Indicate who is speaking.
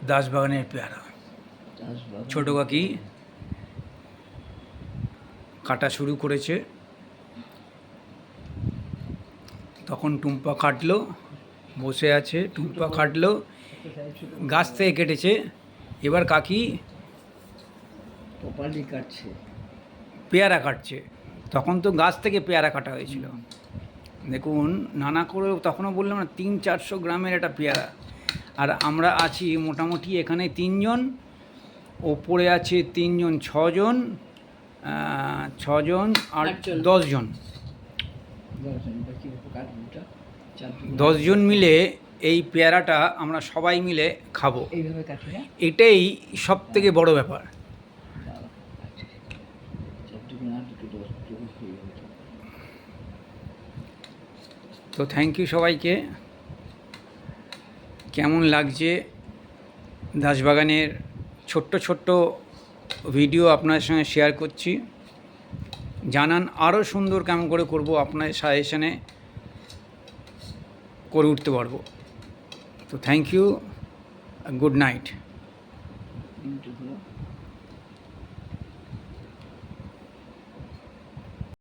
Speaker 1: দাসবাগানের পেয়ারা। ছোট কাকি কাটা শুরু করেছে, তখন টুম্পা কাটলো, বসে আছে, টুম্পা কাটলো, গাছ থেকে কেটেছে। এবার কাকি
Speaker 2: কাটছে,
Speaker 1: পেয়ারা কাটছে। তখন তো গাছ থেকে পেয়ারা কাটা হয়েছিল। দেখুন, নানা করে তখনও বললাম না 300-400 গ্রামের একটা পেয়ারা। আর আমরা আছি মোটামুটি এখানে 3 জন, ওপরে আছে 3 জন, 6 জন, 6 জন আর 10 জন। 10 জন মিলে এই পেয়ারাটা আমরা সবাই মিলে খাবো। এটাই সব থেকে বড় ব্যাপার। তো থ্যাংক ইউ সবাইকে। কেমন লাগছে দাসবাগানের ছোট্ট ছোট্ট ভিডিও আপনাদের সঙ্গে শেয়ার করছি। জানান আরও সুন্দর কেমন করে করব, আপনাদের সাজেশনে করে উঠতে পারবো। তো থ্যাংক ইউ, গুড নাইট।